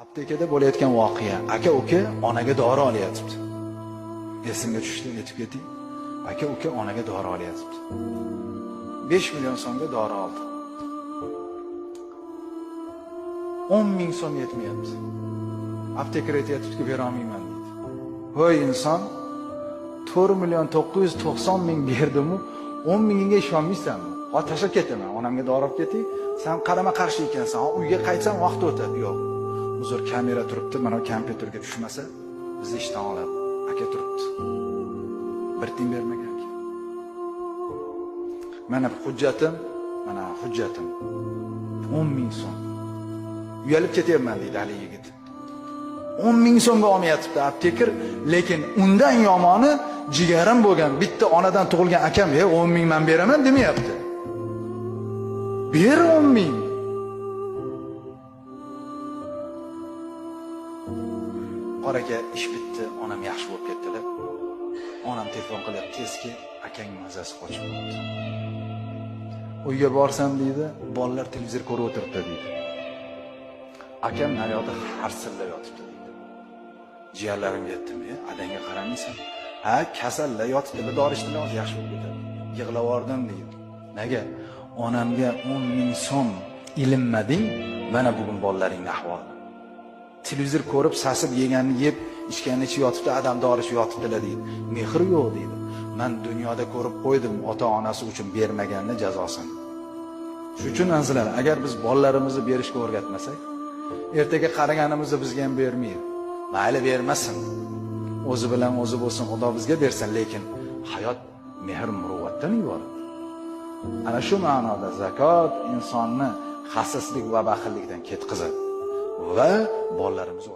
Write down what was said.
Aptekada bo'layotgan voqea. Aka-uka onaga dori olyapti. Esimga tushdi, yetib ketdik. Aka-uka onaga dori olyapti. 5 million so'mga dori oldi. 10 ming so'm yetmayapti. Aptekar aytayapti, bera olmayman deydi. Voy inson, 4 million 990 ming berdim-u, 10 mingiga ishonmaysanmi? Ha, tashlab ketaman, onamga dori olib ketdik. Sen qarama qarshi ekansan. Uyga qaytsam vaqt o'tadi. Yo'q. Uzr, kamera turibdi, mana kompyuterga tushmasa, bizni ishdan oladi. Aka turibdi. Bir tiyin bermagan ekan. Mana hujjatim, 10 ming so'm. Uyalib ketyapman deydi hali yigit. 10 ming so'mga olmayapti aptekar, lekin undan yomoni jigarim bo'lgan bitta onadan tug'ilgan akam, 10 ming men beraman demayapti. Ber 10 ming. Qoraga ish bitdi, onam yaxshi bo'lib ketdilar. Onam telefon qilib, tezki akang mazasi qochib qoldi. Uyga borsam deydi, bolalar televizor ko'rib o'tiribdi deydi. Akam naryoqda harsillab yotibdi deydi. Jiyanlarimga aytdim, adangga qaramaysan. Ha, kasallar yotibdi, dori ichdilar, yaxshi bo'lib ketadi. Yig'lab yordim deydi. Nega? Onamga 10 ming so'm ilinmading, mana bugun bolalaringning ahvoli. Televizor ko'rib, sasib yeganni yeb, ichganni ichib yotibdi, adam dori ichib yotibdilar deydi. Mehr yo'q deydi. Men dunyoda ko'rib qo'ydim, ota-onasi uchun bermaganni jazosini. Shuning uchun azizlar, agar biz bolalarimizni berishga o'rgatmasak, ertaga qaraganimizni bizga ham bermaydi. Mayli bermasin. O'zi bilan o'zi bo'lsin, Xudo bizga bersin, lekin hayot mehr muruvvatdan iborat. Ana shu ma'noda zakot insonni xasislik va baxillikdan ketkazadi va bolalarimizni